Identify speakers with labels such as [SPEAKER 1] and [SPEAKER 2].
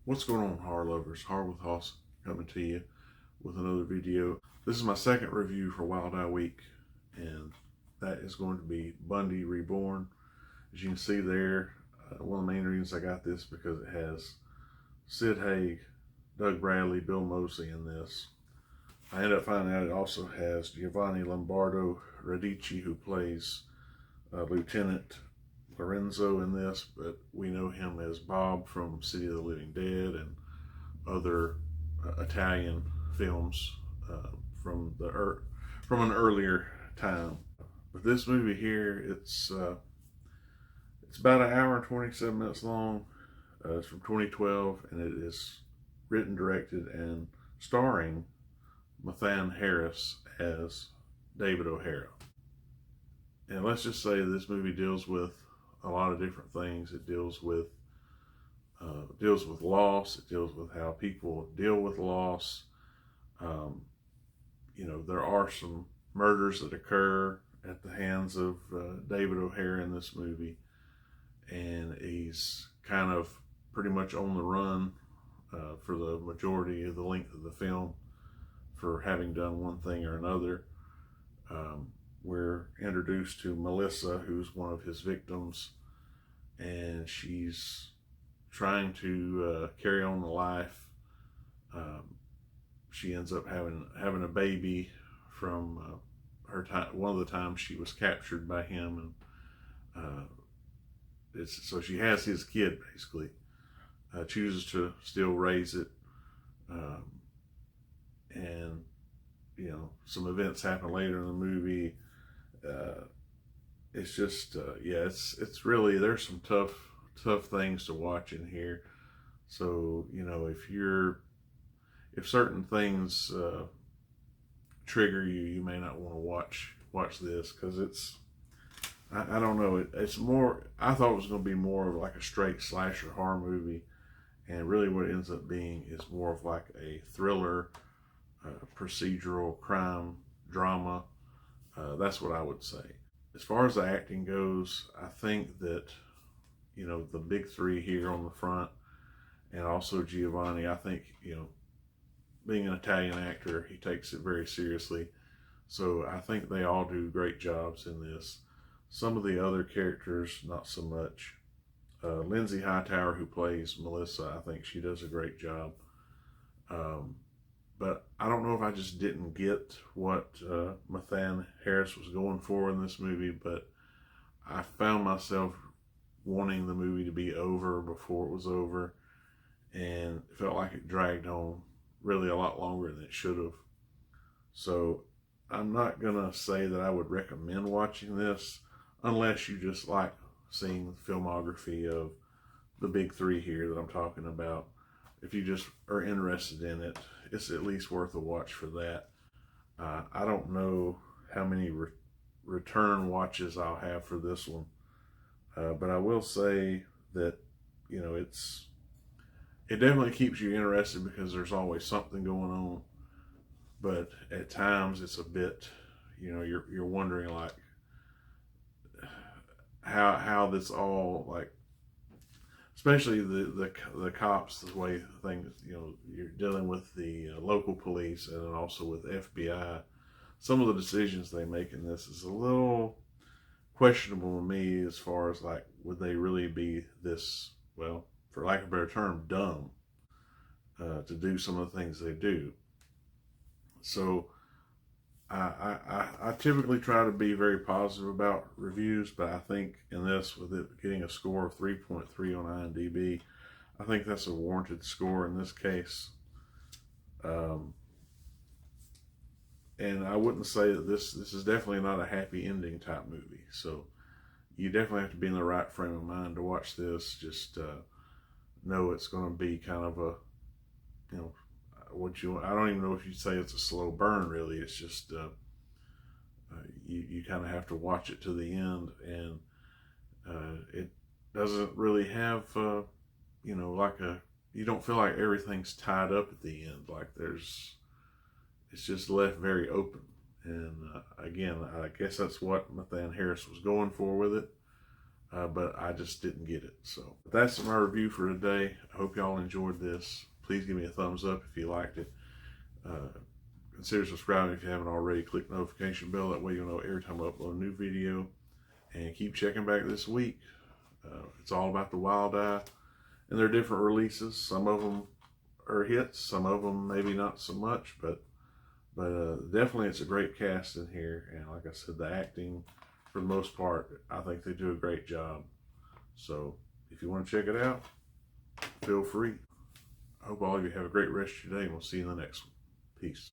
[SPEAKER 1] What's going on, horror lovers? HorrorWithHoss coming to you with another video. This is my second review for Wild Eye Week, and that is going to be Bundy Reborn. As you can see there, one of the main reasons I got this because it has Sid Haig, Doug Bradley, Bill Moseley in this. I ended up finding out it also has Giovanni Lombardo Radici, who plays Lieutenant Lorenzo in this, but we know him as Bob from City of the Living Dead and other Italian films from an earlier time. But this movie here, it's about an hour and 27 minutes long. It's from 2012, and it is written, directed, and starring Mathan Harris as David O'Hara. And let's just say this movie deals with a lot of different things. It deals with loss. It deals with how people deal with loss. There are some murders that occur at the hands of David O'Hara in this movie, and he's kind of pretty much on the run for the majority of the length of the film for having done one thing or another. We're introduced to Melissa, who's one of his victims, and she's trying to carry on the life. She ends up having a baby from her time. One of the times she was captured by him, and so she has his kid basically. Chooses to still raise it, and some events happen later in the movie. It's just it's really, there's some tough things to watch in here. So if certain things trigger you, you may not want to watch this, because I don't know, it's more, I thought it was going to be more of like a straight slasher horror movie, and really what it ends up being is more of like a thriller, procedural crime drama. That's what I would say. As far as the acting goes, I think that the big three here on the front, and also Giovanni, I think being an Italian actor, he takes it very seriously. So I think they all do great jobs in this. Some of the other characters, not so much. Lindsay Hightower, who plays Melissa, I think she does a great job. But I don't know if I just didn't get what Mathan Harris was going for in this movie, but I found myself wanting the movie to be over before it was over, and it felt like it dragged on really a lot longer than it should have. So I'm not gonna say that I would recommend watching this unless you just like seeing the filmography of the big three here that I'm talking about. If you just are interested in it, it's at least worth a watch for that. I don't know how many return watches I'll have for this one, but I will say that it definitely keeps you interested because there's always something going on. But at times it's a bit, you're wondering like how this all, like, especially the cops, the way things, you're dealing with the local police and then also with FBI. Some of the decisions they make in this is a little questionable to me, as far as like, would they really be this, well, for lack of a better term, dumb to do some of the things they do. So I typically try to be very positive about reviews, but I think in this, with it getting a score of 3.3 on IMDb, I think that's a warranted score in this case. And I wouldn't say that this is definitely not a happy ending type movie. So you definitely have to be in the right frame of mind to watch this. Just know it's going to be kind of a, I don't even know if you'd say it's a slow burn, really. It's just you kind of have to watch it to the end, and it doesn't really have you don't feel like everything's tied up at the end. Like it's just left very open. And again, I guess that's what Mathan Harris was going for with it. but I just didn't get it. So that's my review for today. I hope y'all enjoyed this. Please give me a thumbs up if you liked it. Consider subscribing if you haven't already. Click the notification bell. That way you'll know every time I upload a new video. And keep checking back this week. It's all about the Wild Eye. And they're different releases. Some of them are hits. Some of them maybe not so much. But definitely it's a great cast in here. And like I said, the acting, for the most part, I think they do a great job. So if you want to check it out, feel free. I hope all of you have a great rest of your day. And we'll see you in the next one. Peace.